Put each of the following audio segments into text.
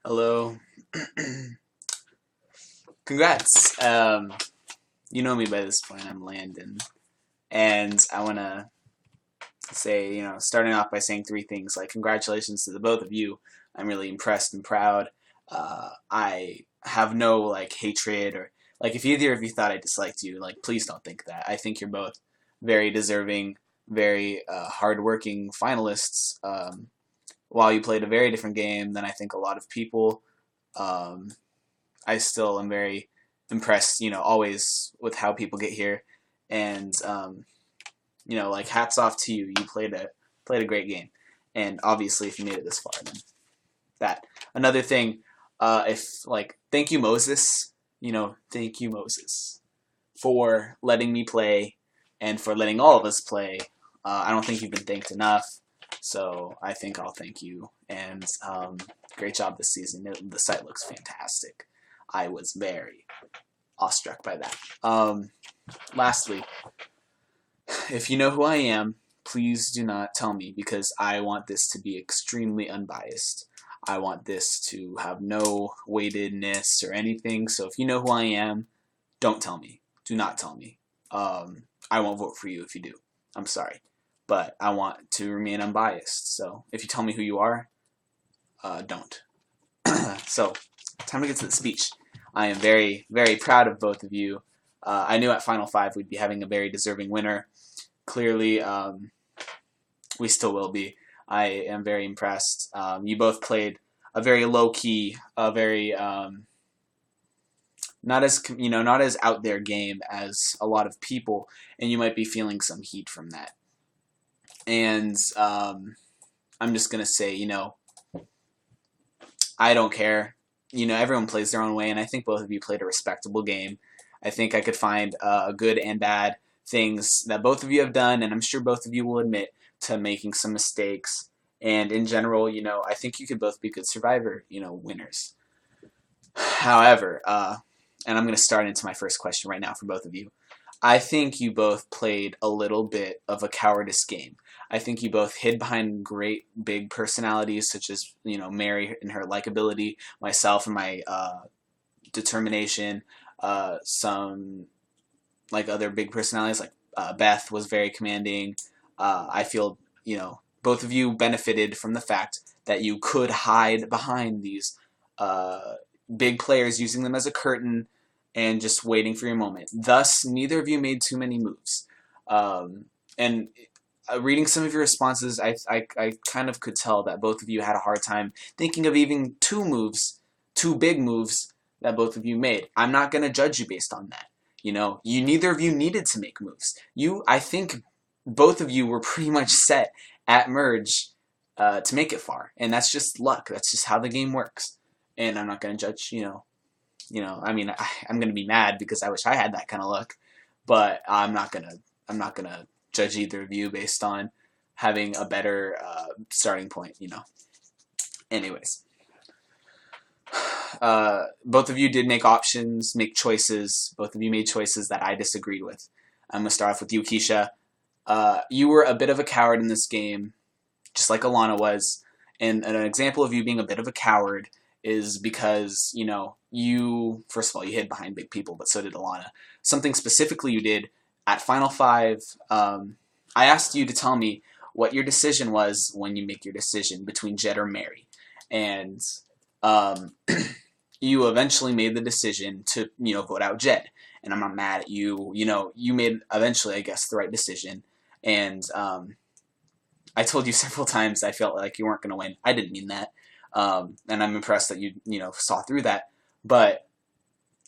Hello. Congrats. You know me by this point. I'm Landon. And I want to say, starting off by saying three things. Like, congratulations to the both of you. I'm really impressed and proud. I have no, hatred or, if either of you thought I disliked you, please don't think that. I think you're both very deserving, very hardworking finalists. While you played a very different game than I think a lot of people, um, I still am very impressed, always with how people get here. And hats off to you. You played a great game, and obviously, if you made it this far, then that. Another thing, if thank you Moses. Thank you Moses for letting me play and for letting all of us play. I don't think you've been thanked enough, so I think I'll thank you. And great job this season. The site looks fantastic. I was very awestruck by that. Lastly, if you know who I am, please do not tell me, because I want this to be extremely unbiased. I want this to have no weightedness or anything. So if you know who I am, don't tell me. Do not tell me. I won't vote for you if you do. I'm sorry. But I want to remain unbiased. So if you tell me who you are, don't. So, time to get to the speech. I am very, very proud of both of you. I knew at Final Five we'd be having a very deserving winner. Clearly, we still will be. I am very impressed. You both played a very low key, a very not as out there game as a lot of people, and you might be feeling some heat from that. And I'm just gonna say, I don't care. Everyone plays their own way, and I think both of you played a respectable game. I think I could find good and bad things that both of you have done, and I'm sure both of you will admit to making some mistakes. And in general, I think you could both be good Survivor, winners. However, and I'm going to start into my first question right now for both of you. I think you both played a little bit of a cowardice game. I think you both hid behind great big personalities, such as Mary and her likability, myself and my determination, some other big personalities like Beth was very commanding. I feel both of you benefited from the fact that you could hide behind these big players, using them as a curtain and just waiting for your moment. Thus, neither of you made too many moves. And reading some of your responses, I kind of could tell that both of you had a hard time thinking of even two big moves that both of you made. I'm not going to judge you based on that. Neither of you needed to make moves. I think both of you were pretty much set at merge to make it far, and that's just luck. That's just how the game works. And I'm not going to judge. I mean, I'm going to be mad because I wish I had that kind of luck, but I'm not gonna judge either of you based on having a better starting point. Anyways. Both of you did make options, make choices. Both of you made choices that I disagreed with. I'm going to start off with you, Keisha. You were a bit of a coward in this game, just like Alana was. And an example of you being a bit of a coward is because, you, first of all, you hid behind big people, but so did Alana. Something specifically you did at Final Five, I asked you to tell me what your decision was when you make your decision between Jed or Mary. And you eventually made the decision to, vote out Jed. And I'm not mad at you. You made eventually, I guess, the right decision. And I told you several times I felt like you weren't going to win. I didn't mean that. And I'm impressed that you, saw through that. But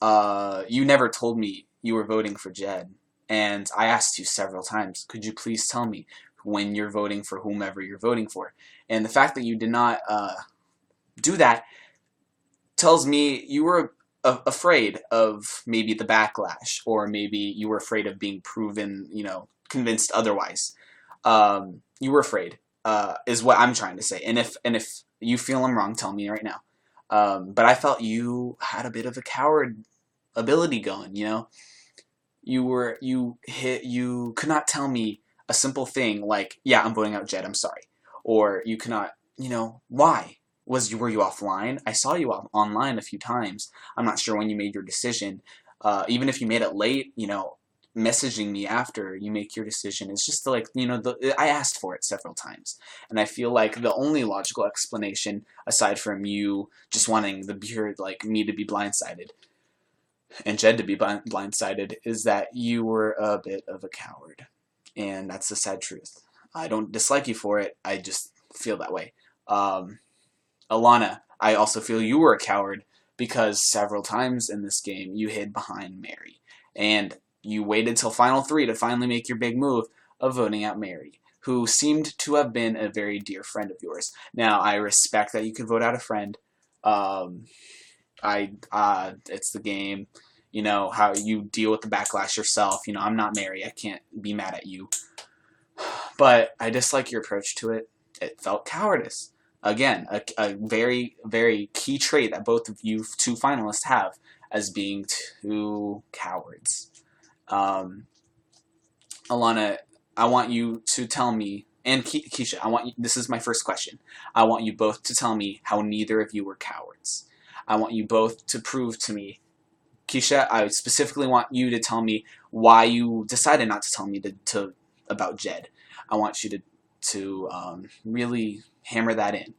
you never told me you were voting for Jed. And I asked you several times, could you please tell me when you're voting for whomever you're voting for? And the fact that you did not do that tells me you were afraid of maybe the backlash, or maybe you were afraid of being proven, convinced otherwise. You were afraid, is what I'm trying to say. And if you feel I'm wrong, tell me right now. But I felt you had a bit of a coward ability going. You could not tell me a simple thing like, yeah, I'm voting out Jed, I'm sorry. Or you cannot, why? were you offline? I saw you online a few times. I'm not sure when you made your decision. Even if you made it late, messaging me after you make your decision is just like, I asked for it several times. And I feel like the only logical explanation, aside from you just wanting like me to be blindsided and Jed to be blindsided, is that you were a bit of a coward. And that's the sad truth. I don't dislike you for it. I just feel that way. Alana, I also feel you were a coward because several times in this game you hid behind Mary. And you waited till Final 3 to finally make your big move of voting out Mary, who seemed to have been a very dear friend of yours. Now, I respect that you could vote out a friend. It's the game. How you deal with the backlash yourself. I'm not Mary. I can't be mad at you. But I dislike your approach to it. It felt cowardice. Again, a very, very key trait that both of you two finalists have as being two cowards. Alana, I want you to tell me, and Keisha, this is my first question. I want you both to tell me how neither of you were cowards. I want you both to prove to me. Keisha, I specifically want you to tell me why you decided not to tell me about Jed. I want you to really hammer that in,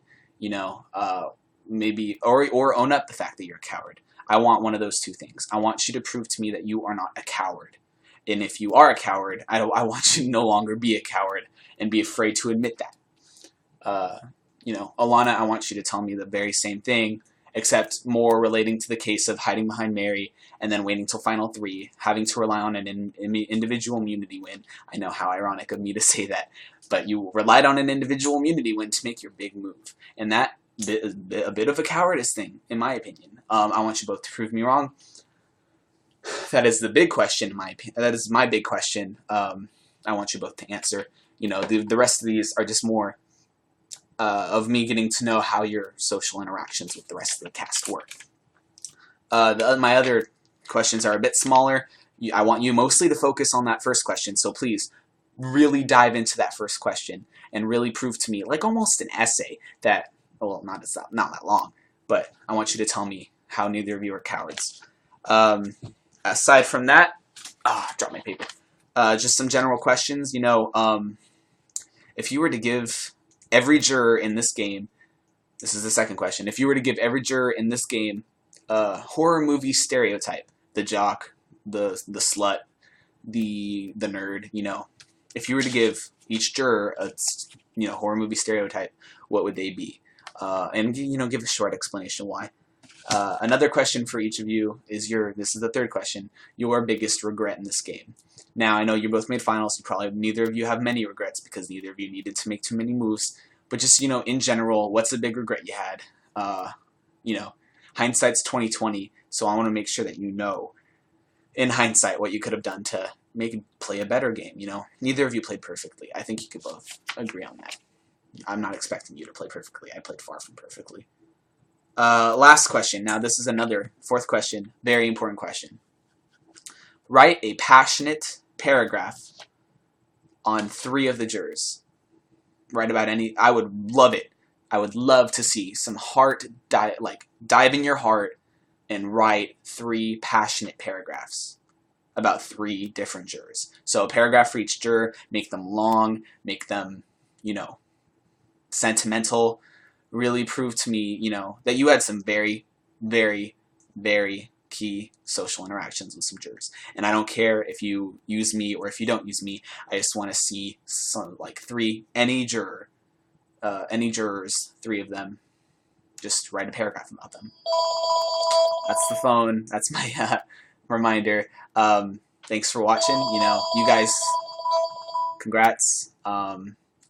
maybe or own up the fact that you're a coward. I want one of those two things. I want you to prove to me that you are not a coward. And if you are a coward, I want you to no longer be a coward and be afraid to admit that. Alana, I want you to tell me the very same thing, except more relating to the case of hiding behind Mary and then waiting till Final 3, having to rely on an individual immunity win. I know how ironic of me to say that, but you relied on an individual immunity win to make your big move. And that is a bit of a cowardice thing, in my opinion. I want you both to prove me wrong. That is the big question, in my opinion. That is my big question. I want you both to answer. The rest of these are just more of me getting to know how your social interactions with the rest of the cast work. My other questions are a bit smaller. I want you mostly to focus on that first question, so please really dive into that first question and really prove to me, like almost an essay, that, well, not that long, but I want you to tell me how neither of you are cowards. Aside from that, I dropped my paper. Just some general questions. If you were to give every juror in this game, this is the second question, if you were to give every juror in this game a horror movie stereotype, the jock, the slut, the nerd, if you were to give each juror a horror movie stereotype, what would they be? And give a short explanation why. Another question for each of you is this is the third question, your biggest regret in this game. Now, I know you both made finals, neither of you have many regrets because neither of you needed to make too many moves, but just, in general, what's a big regret you had? Hindsight's 20/20, so I want to make sure that in hindsight, what you could have done to play a better game, Neither of you played perfectly. I think you could both agree on that. I'm not expecting you to play perfectly. I played far from perfectly. Last question. Now, this is another fourth question. Very important question. Write a passionate paragraph on 3 of the jurors. Write about I would love it. I would love to see some dive in your heart and write 3 passionate paragraphs about 3 different jurors. So a paragraph for each juror, make them long, make them, sentimental, really prove to me, that you had some very, very, very key social interactions with some jurors. And I don't care if you use me or if you don't use me. I just want to see some, any jurors, 3 of them, just write a paragraph about them. That's the phone. That's my reminder. Thanks for watching. You guys, congrats. I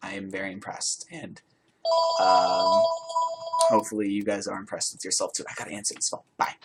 am very impressed, and hopefully you guys are impressed with yourself too. I gotta answer this phone. Bye.